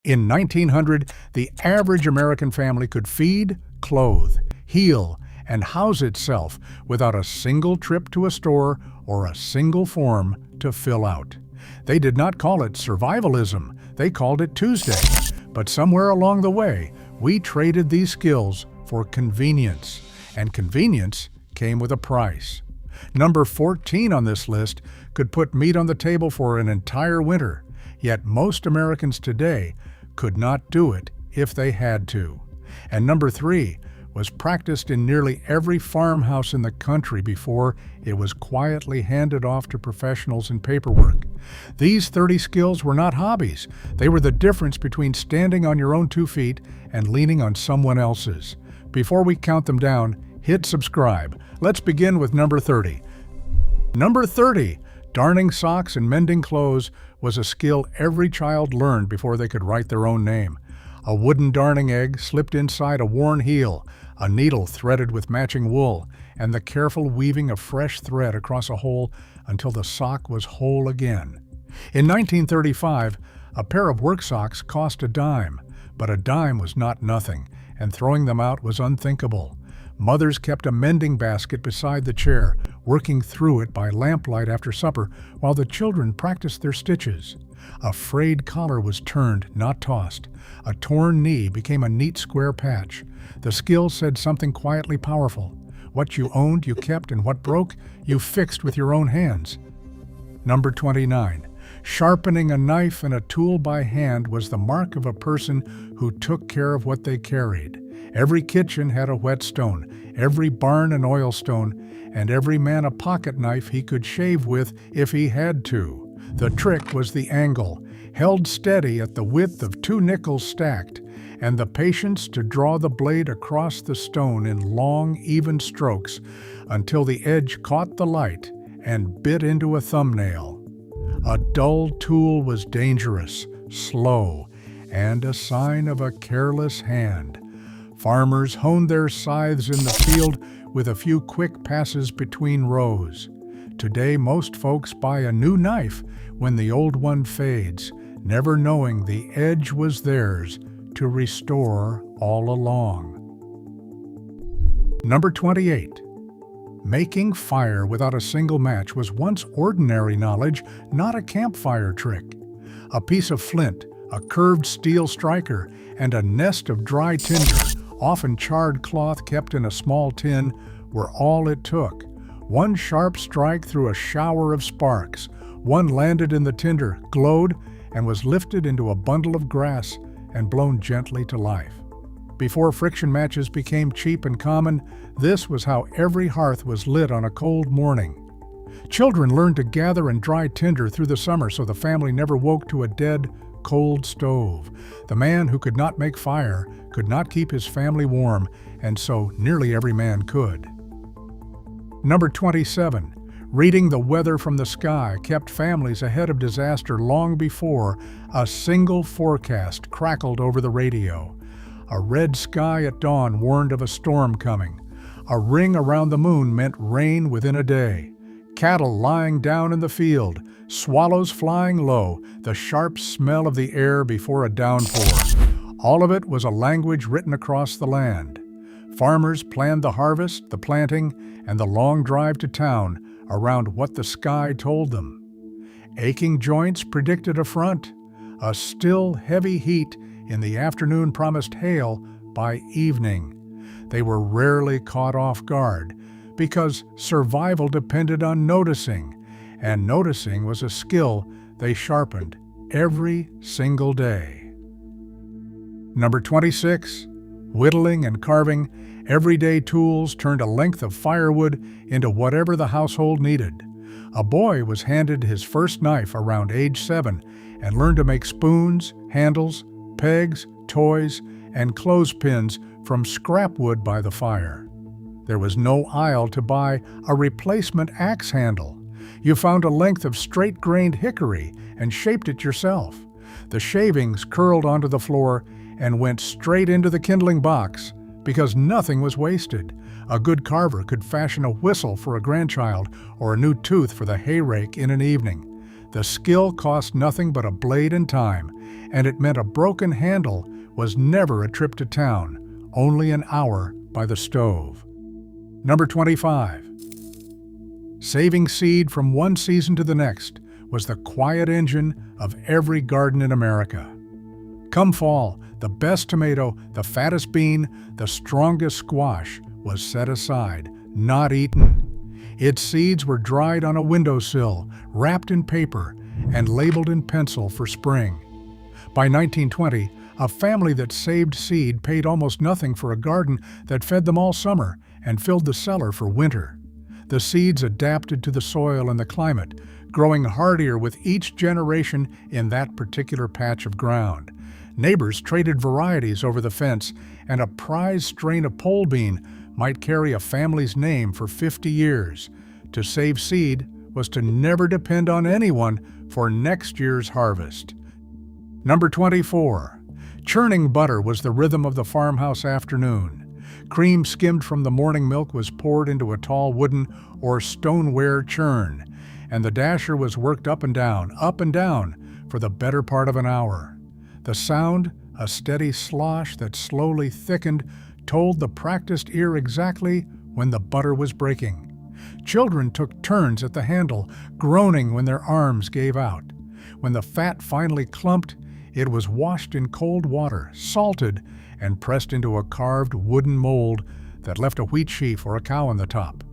In 1900, the average American family could feed, clothe, heal, and house itself without a single trip to a store or a single form to fill out. They did not call it survivalism, they called it Tuesday. But somewhere along the way, we traded these skills for convenience, and convenience came with a price. Number 14 on this list could put meat on the table for an entire winter, yet most Americans today could not do it if they had to. And number 3 was practiced in nearly every farmhouse in the country before it was quietly handed off to professionals in paperwork. These 30 skills were not hobbies. They were the difference between standing on your own 2 feet and leaning on someone else's. Before we count them down, hit subscribe. Let's begin with number 30. Number 30, darning socks and mending clothes was a skill every child learned before they could write their own name. A wooden darning egg slipped inside a worn heel, a needle threaded with matching wool, and the careful weaving of fresh thread across a hole until the sock was whole again. In 1935, a pair of work socks cost a dime, but a dime was not nothing, and throwing them out was unthinkable. Mothers kept a mending basket beside the chair, working through it by lamplight after supper while the children practiced their stitches. A frayed collar was turned, not tossed. A torn knee became a neat square patch. The skill said something quietly powerful. What you owned, you kept, and what broke, you fixed with your own hands. Number 29. Sharpening a knife and a tool by hand was the mark of a person who took care of what they carried. Every kitchen had a whetstone, every barn an oil stone, and every man a pocket knife he could shave with if he had to. The trick was the angle, held steady at the width of 2 nickels stacked, and the patience to draw the blade across the stone in long, even strokes until the edge caught the light and bit into a thumbnail. A dull tool was dangerous, slow, and a sign of a careless hand. Farmers honed their scythes in the field with a few quick passes between rows. Today, most folks buy a new knife when the old one fades, never knowing the edge was theirs to restore all along. Number 28. Making fire without a single match was once ordinary knowledge, not a campfire trick. A piece of flint, a curved steel striker, and a nest of dry tinder, often charred cloth kept in a small tin, were all it took. One sharp strike threw a shower of sparks. One landed in the tinder, glowed, and was lifted into a bundle of grass and blown gently to life. Before friction matches became cheap and common, this was how every hearth was lit on a cold morning. Children learned to gather and dry tinder through the summer so the family never woke to a dead, cold stove. The man who could not make fire could not keep his family warm, and so nearly every man could. Number 27. Reading the weather from the sky kept families ahead of disaster long before a single forecast crackled over the radio. A red sky at dawn warned of a storm coming. A ring around the moon meant rain within a day. Cattle lying down in the field, swallows flying low, the sharp smell of the air before a downpour. All of it was a language written across the land. Farmers planned the harvest, the planting, and the long drive to town around what the sky told them. Aching joints predicted a front. A still, heavy heat in the afternoon promised hail by evening. They were rarely caught off guard because survival depended on noticing, and noticing was a skill they sharpened every single day. Number 26. Whittling and carving, everyday tools turned a length of firewood into whatever the household needed. A boy was handed his first knife around age 7 and learned to make spoons, handles, pegs, toys, and clothespins from scrap wood by the fire. There was no aisle to buy a replacement axe handle. You found a length of straight-grained hickory and shaped it yourself. The shavings curled onto the floor and went straight into the kindling box because nothing was wasted. A good carver could fashion a whistle for a grandchild or a new tooth for the hay rake in an evening. The skill cost nothing but a blade and time, and it meant a broken handle was never a trip to town, only an hour by the stove. Number 25. Saving seed from one season to the next was the quiet engine of every garden in America. Come fall, the best tomato, the fattest bean, the strongest squash was set aside, not eaten. Its seeds were dried on a windowsill, wrapped in paper, and labeled in pencil for spring. By 1920, a family that saved seed paid almost nothing for a garden that fed them all summer and filled the cellar for winter. The seeds adapted to the soil and the climate, growing hardier with each generation in that particular patch of ground. Neighbors traded varieties over the fence, and a prized strain of pole bean might carry a family's name for 50 years. To save seed was to never depend on anyone for next year's harvest. Number 24. Churning butter was the rhythm of the farmhouse afternoon. Cream skimmed from the morning milk was poured into a tall wooden or stoneware churn, and the dasher was worked up and down, for the better part of an hour. The sound, a steady slosh that slowly thickened, told the practiced ear exactly when the butter was breaking. Children took turns at the handle, groaning when their arms gave out. When the fat finally clumped, it was washed in cold water, salted, and pressed into a carved wooden mold that left a wheat sheaf or a cow on the top.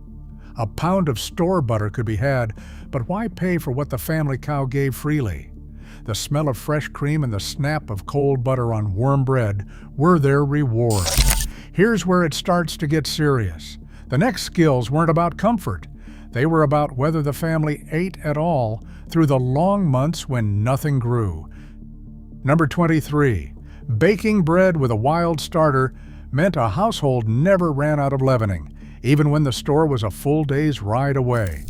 A pound of store butter could be had, but why pay for what the family cow gave freely? The smell of fresh cream and the snap of cold butter on warm bread were their reward. Here's where it starts to get serious. The next skills weren't about comfort. They were about whether the family ate at all through the long months when nothing grew. Number 23. Baking bread with a wild starter meant a household never ran out of leavening, even when the store was a full day's ride away.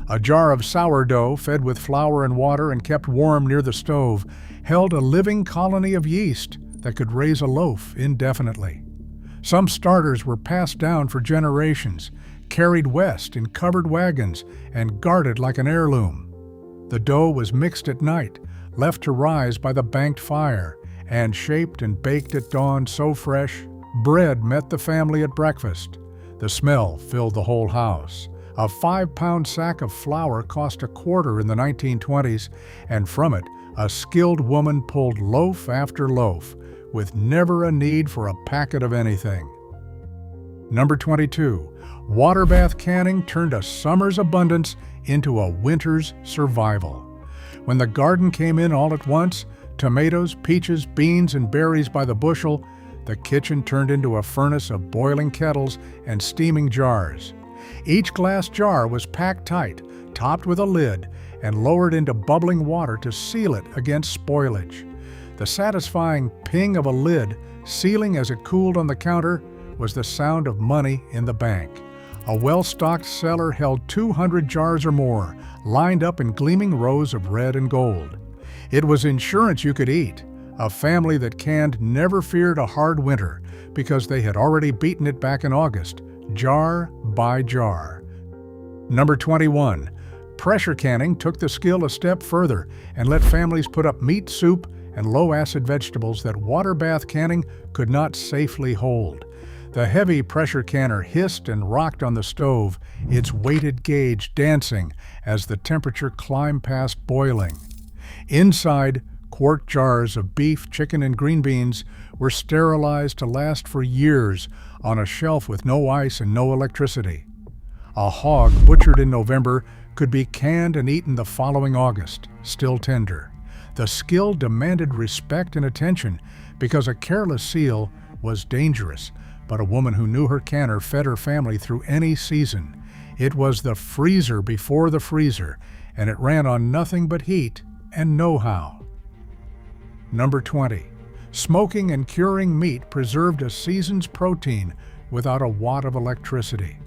A jar of sourdough, fed with flour and water and kept warm near the stove, held a living colony of yeast that could raise a loaf indefinitely. Some starters were passed down for generations, carried west in covered wagons, and guarded like an heirloom. The dough was mixed at night, left to rise by the banked fire, and shaped and baked at dawn so fresh, bread met the family at breakfast. The smell filled the whole house. A 5-pound sack of flour cost a quarter in the 1920s, and from it, a skilled woman pulled loaf after loaf, with never a need for a packet of anything. Number 22. Water bath canning turned a summer's abundance into a winter's survival. When the garden came in all at once, tomatoes, peaches, beans, and berries by the bushel, the kitchen turned into a furnace of boiling kettles and steaming jars. Each glass jar was packed tight, topped with a lid, and lowered into bubbling water to seal it against spoilage. The satisfying ping of a lid sealing as it cooled on the counter was the sound of money in the bank. A well-stocked cellar held 200 jars or more, lined up in gleaming rows of red and gold. It was insurance you could eat. A family that canned never feared a hard winter because they had already beaten it back in August, jar by jar. Number 21. Pressure canning took the skill a step further and let families put up meat soup and low-acid vegetables that water bath canning could not safely hold. The heavy pressure canner hissed and rocked on the stove, its weighted gauge dancing as the temperature climbed past boiling. Inside, quart jars of beef, chicken, and green beans were sterilized to last for years on a shelf with no ice and no electricity. A hog butchered in November could be canned and eaten the following August, still tender. The skill demanded respect and attention because a careless seal was dangerous, but a woman who knew her canner fed her family through any season. It was the freezer before the freezer, and it ran on nothing but heat and know-how. Number 20. Smoking and curing meat preserved a season's protein without a watt of electricity.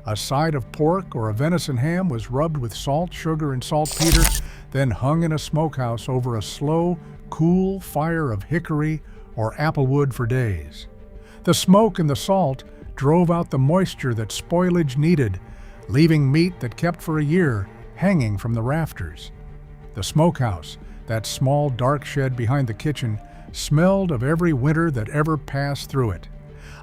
A side of pork or a venison ham was rubbed with salt, sugar, and saltpeter, then hung in a smokehouse over a slow, cool fire of hickory or applewood for days. The smoke and the salt drove out the moisture that spoilage needed, leaving meat that kept for a year hanging from the rafters. The smokehouse, that small dark shed behind the kitchen, smelled of every winter that ever passed through it.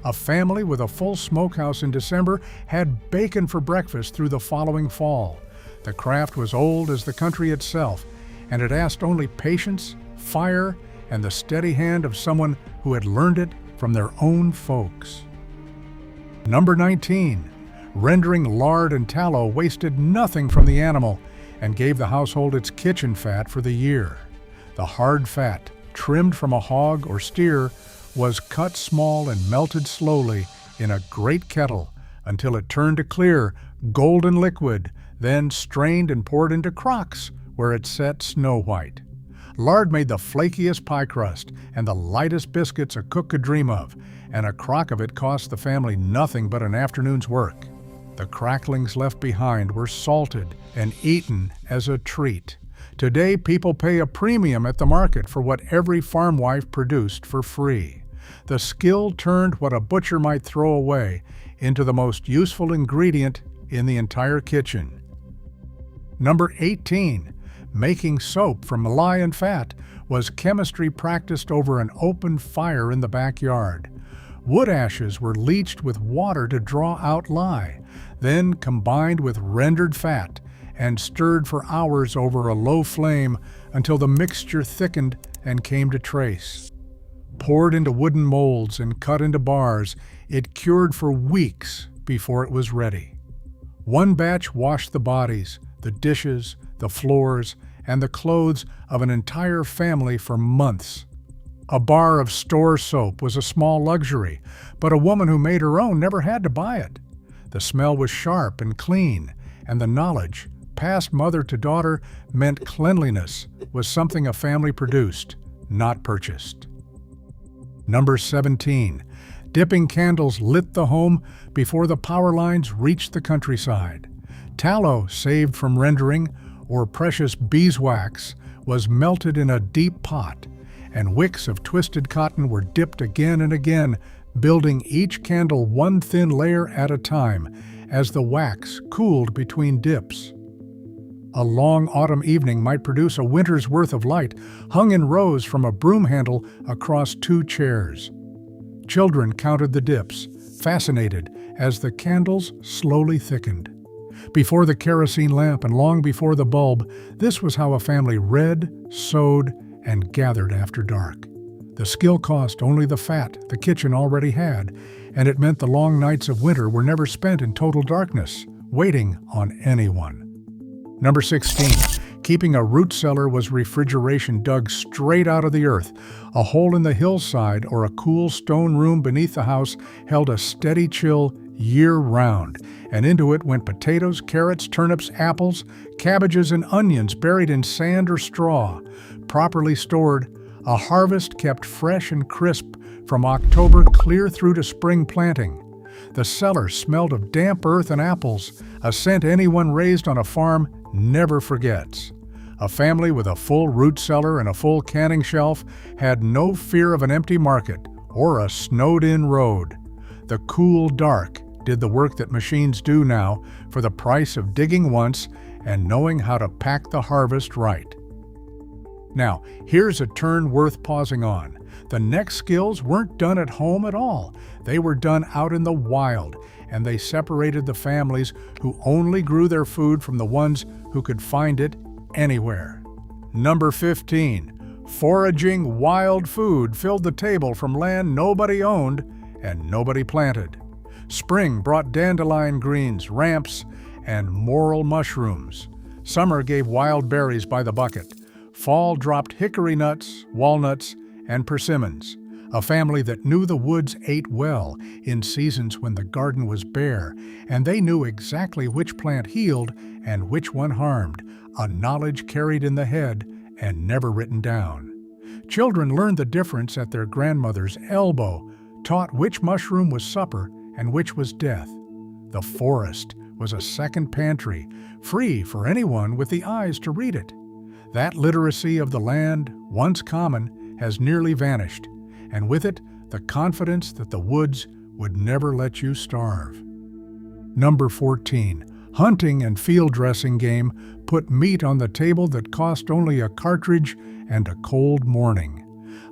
A family with a full smokehouse in December had bacon for breakfast through the following fall. The craft was old as the country itself, and it asked only patience, fire, and the steady hand of someone who had learned it from their own folks. Number 19. Rendering lard and tallow wasted nothing from the animal and gave the household its kitchen fat for the year. The hard fat, trimmed from a hog or steer, was cut small and melted slowly in a great kettle until it turned a clear, golden liquid, then strained and poured into crocks where it set snow-white. Lard made the flakiest pie crust and the lightest biscuits a cook could dream of, and a crock of it cost the family nothing but an afternoon's work. The cracklings left behind were salted and eaten as a treat. Today, people pay a premium at the market for what every farm wife produced for free. The skill turned what a butcher might throw away into the most useful ingredient in the entire kitchen. Number 18. Making soap from lye and fat was chemistry practiced over an open fire in the backyard. Wood ashes were leached with water to draw out lye, then combined with rendered fat and stirred for hours over a low flame until the mixture thickened and came to trace. Poured into wooden molds and cut into bars, it cured for weeks before it was ready. One batch washed the bodies, the dishes, the floors, and the clothes of an entire family for months. A bar of store soap was a small luxury, but a woman who made her own never had to buy it. The smell was sharp and clean, and the knowledge, passed mother to daughter, meant cleanliness was something a family produced, not purchased. Number 17. Dipping candles lit the home before the power lines reached the countryside. Tallow saved from rendering, or precious beeswax, was melted in a deep pot, and wicks of twisted cotton were dipped again and again, building each candle one thin layer at a time as the wax cooled between dips. A long autumn evening might produce a winter's worth of light, hung in rows from a broom handle across 2 chairs. Children counted the dips, fascinated as the candles slowly thickened. Before the kerosene lamp and long before the bulb, this was how a family read, sewed, and gathered after dark. The skill cost only the fat the kitchen already had, and it meant the long nights of winter were never spent in total darkness, waiting on anyone. Number 16. Keeping a root cellar was refrigeration dug straight out of the earth. A hole in the hillside or a cool stone room beneath the house held a steady chill year-round, and into it went potatoes, carrots, turnips, apples, cabbages, and onions buried in sand or straw. Properly stored, a harvest kept fresh and crisp from October clear through to spring planting. The cellar smelled of damp earth and apples, a scent anyone raised on a farm never forgets. A family with a full root cellar and a full canning shelf had no fear of an empty market or a snowed-in road. The cool dark did the work that machines do now for the price of digging once and knowing how to pack the harvest right. Now, here's a turn worth pausing on. The next skills weren't done at home at all. They were done out in the wild, and they separated the families who only grew their food from the ones who could find it anywhere. Number 15. Foraging wild food filled the table from land nobody owned and nobody planted. Spring brought dandelion greens, ramps, and morel mushrooms. Summer gave wild berries by the bucket. Fall dropped hickory nuts, walnuts, and persimmons. A family that knew the woods ate well in seasons when the garden was bare, and they knew exactly which plant healed and which one harmed, a knowledge carried in the head and never written down. Children learned the difference at their grandmother's elbow, taught which mushroom was supper and which was death. The forest was a second pantry, free for anyone with the eyes to read it. That literacy of the land, once common, has nearly vanished, and with it, the confidence that the woods would never let you starve. Number 14. Hunting and field dressing game put meat on the table that cost only a cartridge and a cold morning.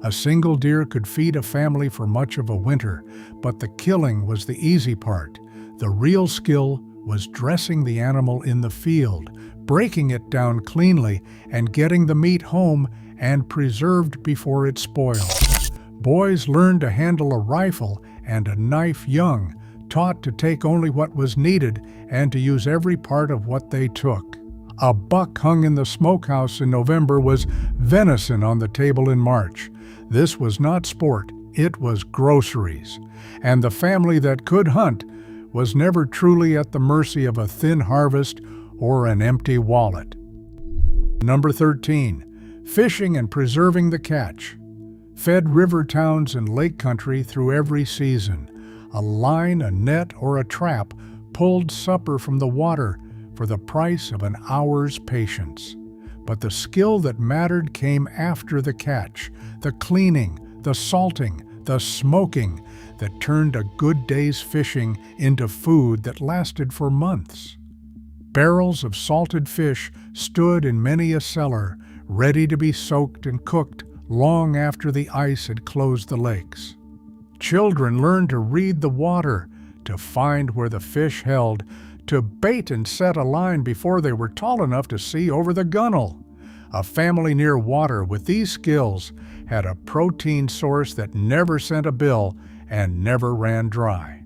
A single deer could feed a family for much of a winter, but the killing was the easy part. The real skill was dressing the animal in the field, breaking it down cleanly, and getting the meat home and preserved before it spoiled. Boys learned to handle a rifle and a knife young, taught to take only what was needed and to use every part of what they took. A buck hung in the smokehouse in November was venison on the table in March. This was not sport, it was groceries. And the family that could hunt was never truly at the mercy of a thin harvest or an empty wallet. Number 13, fishing and preserving the catch. Fed river towns and lake country through every season. A line, a net, or a trap pulled supper from the water for the price of an hour's patience. But the skill that mattered came after the catch, the cleaning, the salting, the smoking that turned a good day's fishing into food that lasted for months. Barrels of salted fish stood in many a cellar, ready to be soaked and cooked long after the ice had closed the lakes. Children learned to read the water, to find where the fish held, to bait and set a line before they were tall enough to see over the gunnel. A family near water with these skills had a protein source that never sent a bill and never ran dry.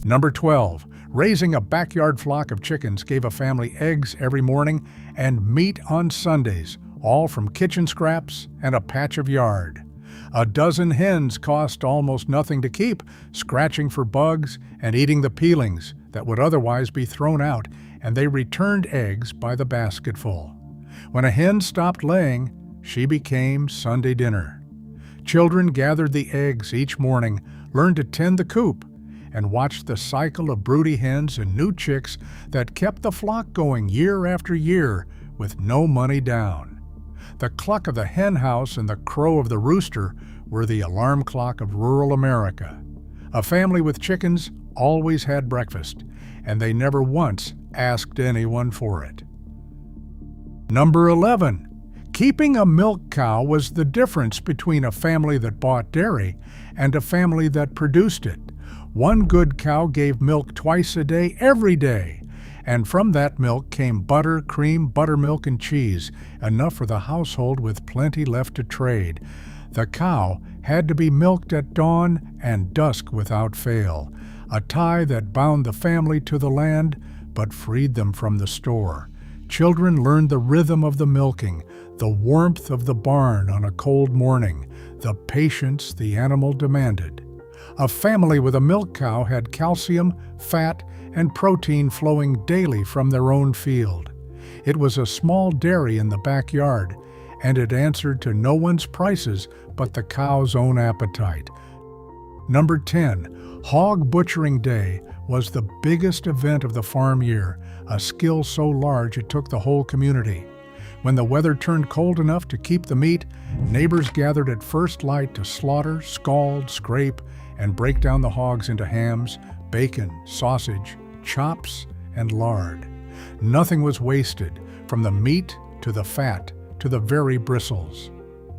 Number 12, raising a backyard flock of chickens gave a family eggs every morning and meat on Sundays, all from kitchen scraps and a patch of yard. A dozen hens cost almost nothing to keep, scratching for bugs and eating the peelings that would otherwise be thrown out, and they returned eggs by the basketful. When a hen stopped laying, she became Sunday dinner. Children gathered the eggs each morning, learned to tend the coop, and watched the cycle of broody hens and new chicks that kept the flock going year after year with no money down. The cluck of the hen house and the crow of the rooster were the alarm clock of rural America. A family with chickens always had breakfast, and they never once asked anyone for it. Number 11. Keeping a milk cow was the difference between a family that bought dairy and a family that produced it. One good cow gave milk twice a day, every day, and from that milk came butter, cream, buttermilk, and cheese, enough for the household with plenty left to trade. The cow had to be milked at dawn and dusk without fail, a tie that bound the family to the land but freed them from the store. Children learned the rhythm of the milking, the warmth of the barn on a cold morning, the patience the animal demanded. A family with a milk cow had calcium, fat, and protein flowing daily from their own field. It was a small dairy in the backyard, and it answered to no one's prices but the cow's own appetite. Number 10. Hog Butchering Day was the biggest event of the farm year, a skill so large it took the whole community. When the weather turned cold enough to keep the meat, neighbors gathered at first light to slaughter, scald, scrape, and break down the hogs into hams, bacon, sausage, chops, and lard. Nothing was wasted, from the meat to the fat to the very bristles.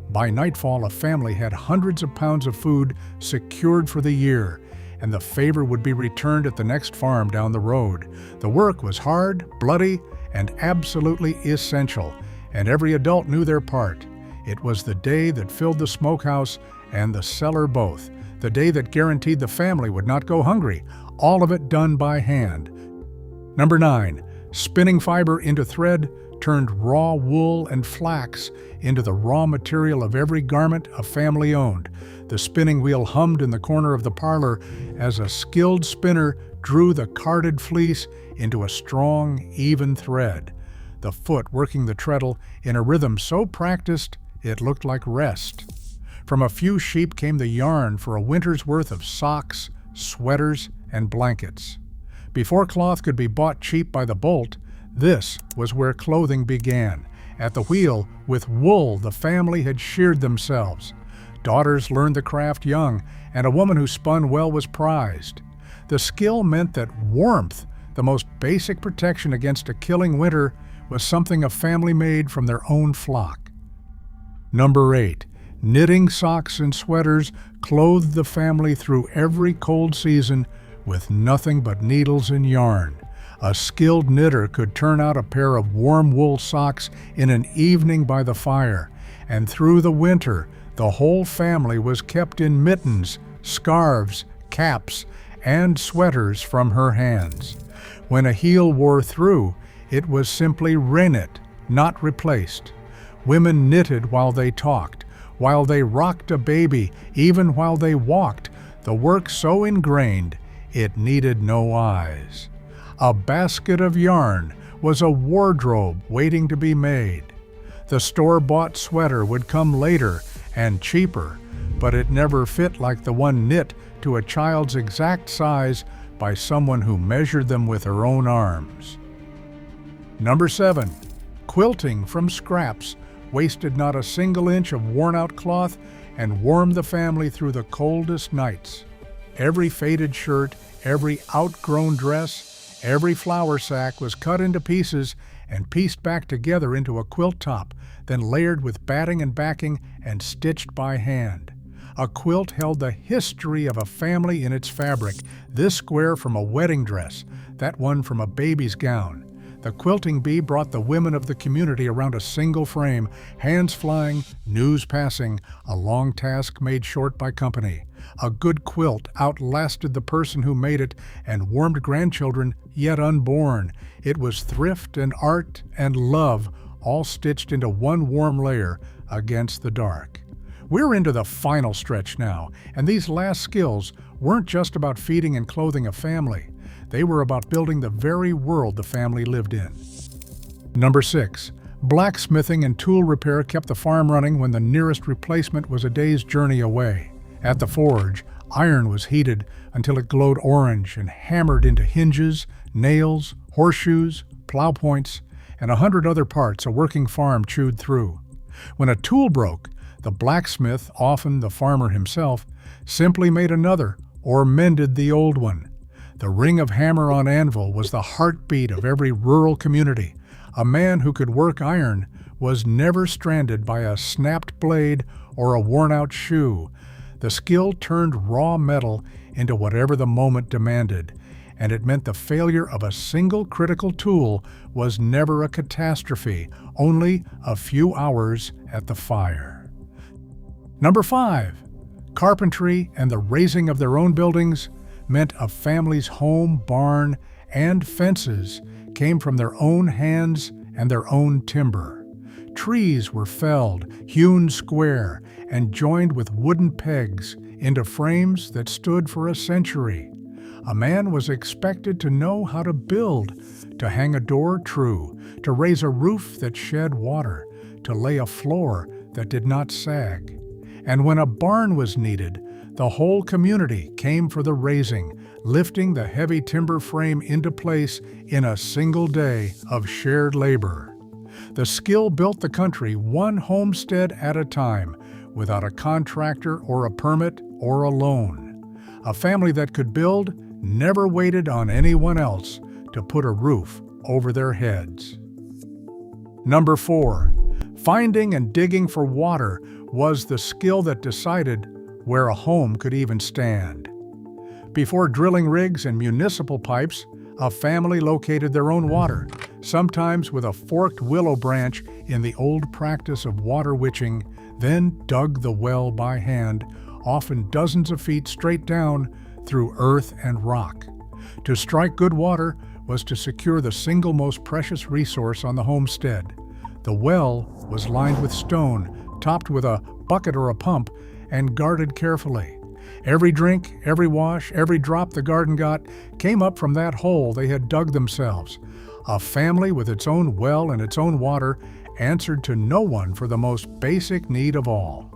By nightfall, a family had hundreds of pounds of food secured for the year, and the favor would be returned at the next farm down the road. The work was hard, bloody, and absolutely essential, and every adult knew their part. It was the day that filled the smokehouse and the cellar both, the day that guaranteed the family would not go hungry, all of it done by hand. Number 9, spinning fiber into thread turned raw wool and flax into the raw material of every garment a family owned. The spinning wheel hummed in the corner of the parlor as a skilled spinner drew the carded fleece into a strong, even thread, the foot working the treadle in a rhythm so practiced it looked like rest. From a few sheep came the yarn for a winter's worth of socks, sweaters, and blankets. Before cloth could be bought cheap by the bolt, this was where clothing began. At the wheel, with wool the family had sheared themselves. Daughters learned the craft young, and a woman who spun well was prized. The skill meant that warmth, The most basic protection against a killing winter was something a family made from their own flock. Number 8. Knitting socks and sweaters clothed the family through every cold season with nothing but needles and yarn. A skilled knitter could turn out a pair of warm wool socks in an evening by the fire, and through the winter, the whole family was kept in mittens, scarves, caps, and sweaters from her hands. When a heel wore through, it was simply reknit, not replaced. Women knitted while they talked, while they rocked a baby, even while they walked, the work so ingrained it needed no eyes. A basket of yarn was a wardrobe waiting to be made. The store-bought sweater would come later and cheaper, but it never fit like the one knit to a child's exact size by someone who measured them with her own arms. Number 7. Quilting from scraps wasted not a single inch of worn-out cloth and warmed the family through the coldest nights. Every faded shirt, every outgrown dress, every flour sack was cut into pieces and pieced back together into a quilt top, then layered with batting and backing and stitched by hand. A quilt held the history of a family in its fabric, this square from a wedding dress, that one from a baby's gown. The quilting bee brought the women of the community around a single frame, hands flying, news passing, a long task made short by company. A good quilt outlasted the person who made it and warmed grandchildren yet unborn. It was thrift and art and love, all stitched into one warm layer against the dark. We're into the final stretch now, and these last skills weren't just about feeding and clothing a family. They were about building the very world the family lived in. Number 6. Blacksmithing and tool repair kept the farm running when the nearest replacement was a day's journey away. At the forge, iron was heated until it glowed orange and hammered into hinges, nails, horseshoes, plow points, and 100 other parts a working farm chewed through. When a tool broke, the blacksmith, often the farmer himself, simply made another or mended the old one. The ring of hammer on anvil was the heartbeat of every rural community. A man who could work iron was never stranded by a snapped blade or a worn-out shoe. The skill turned raw metal into whatever the moment demanded, and it meant the failure of a single critical tool was never a catastrophe, only a few hours at the fire. Number 5. Carpentry and the raising of their own buildings meant a family's home, barn, and fences came from their own hands and their own timber. Trees were felled, hewn square, and joined with wooden pegs into frames that stood for a century. A man was expected to know how to build, to hang a door true, to raise a roof that shed water, to lay a floor that did not sag. And when a barn was needed, the whole community came for the raising, lifting the heavy timber frame into place in a single day of shared labor. The skill built the country one homestead at a time, without a contractor or a permit or a loan. A family that could build never waited on anyone else to put a roof over their heads. Number 4. Finding and digging for water was the skill that decided where a home could even stand. Before drilling rigs and municipal pipes, a family located their own water, sometimes with a forked willow branch in the old practice of water witching, then dug the well by hand, often dozens of feet straight down through earth and rock. To strike good water was to secure the single most precious resource on the homestead. The well was lined with stone, topped with a bucket or a pump, and guarded carefully. Every drink, every wash, every drop the garden got came up from that hole they had dug themselves. A family with its own well and its own water answered to no one for the most basic need of all.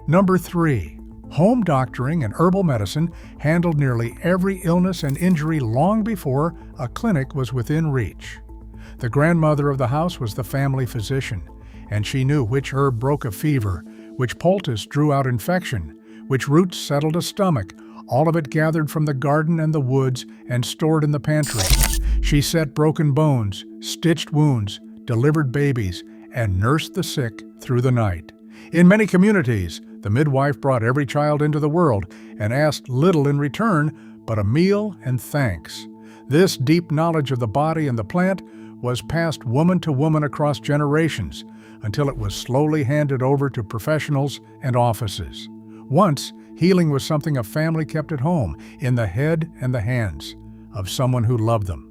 Number 3. Home doctoring and herbal medicine handled nearly every illness and injury long before a clinic was within reach. The grandmother of the house was the family physician, and she knew which herb broke a fever, which poultice drew out infection, which roots settled a stomach, all of it gathered from the garden and the woods and stored in the pantry. She set broken bones, stitched wounds, delivered babies, and nursed the sick through the night. In many communities, the midwife brought every child into the world and asked little in return but a meal and thanks. This deep knowledge of the body and the plant was passed woman to woman across generations until it was slowly handed over to professionals and offices. Once, healing was something a family kept at home, in the head and the hands of someone who loved them.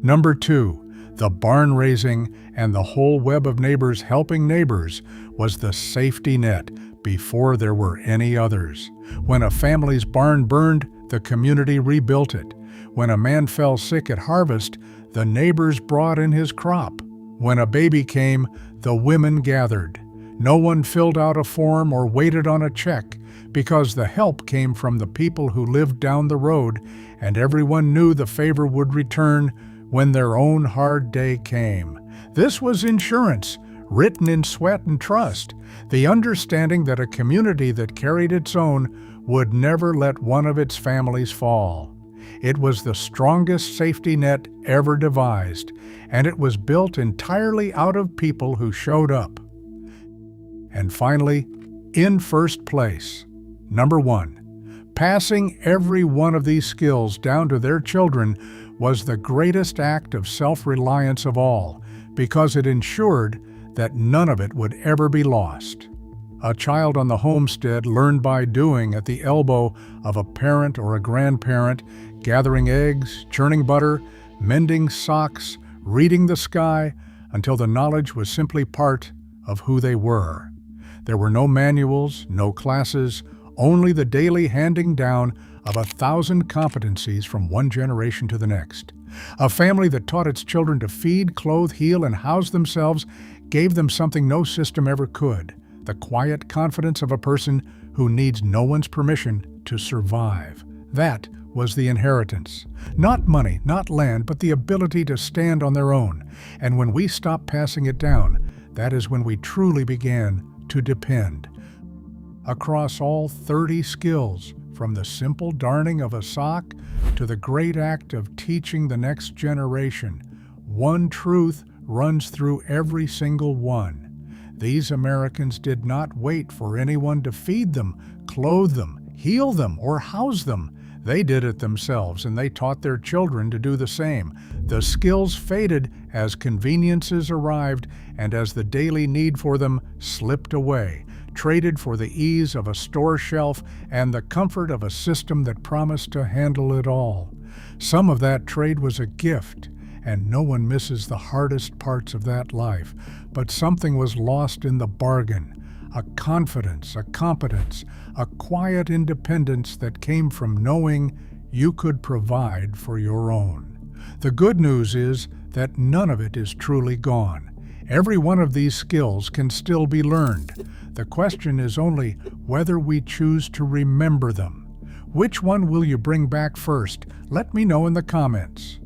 Number 2, the barn raising and the whole web of neighbors helping neighbors was the safety net before there were any others. When a family's barn burned, the community rebuilt it. When a man fell sick at harvest, the neighbors brought in his crop. When a baby came, the women gathered. No one filled out a form or waited on a check, because the help came from the people who lived down the road, and everyone knew the favor would return when their own hard day came. This was insurance, written in sweat and trust, the understanding that a community that carried its own would never let one of its families fall. It was the strongest safety net ever devised, and it was built entirely out of people who showed up. And finally, in first place, number 1, passing every one of these skills down to their children was the greatest act of self-reliance of all, because it ensured that none of it would ever be lost. A child on the homestead learned by doing at the elbow of a parent or a grandparent, gathering eggs, churning butter, mending socks, reading the sky, until the knowledge was simply part of who they were. There were no manuals, no classes, only the daily handing down of 1,000 competencies from one generation to the next. A family that taught its children to feed, clothe, heal, and house themselves gave them something no system ever could: the quiet confidence of a person who needs no one's permission to survive. That was the inheritance. Not money, not land, but the ability to stand on their own. And when we stopped passing it down, that is when we truly began to depend. Across all 30 skills, from the simple darning of a sock to the great act of teaching the next generation, one truth runs through every single one. These Americans did not wait for anyone to feed them, clothe them, heal them, or house them. They did it themselves, and they taught their children to do the same. The skills faded as conveniences arrived and as the daily need for them slipped away, traded for the ease of a store shelf and the comfort of a system that promised to handle it all. Some of that trade was a gift, and no one misses the hardest parts of that life, but something was lost in the bargain. A confidence, a competence, a quiet independence that came from knowing you could provide for your own. The good news is that none of it is truly gone. Every one of these skills can still be learned. The question is only whether we choose to remember them. Which one will you bring back first? Let me know in the comments.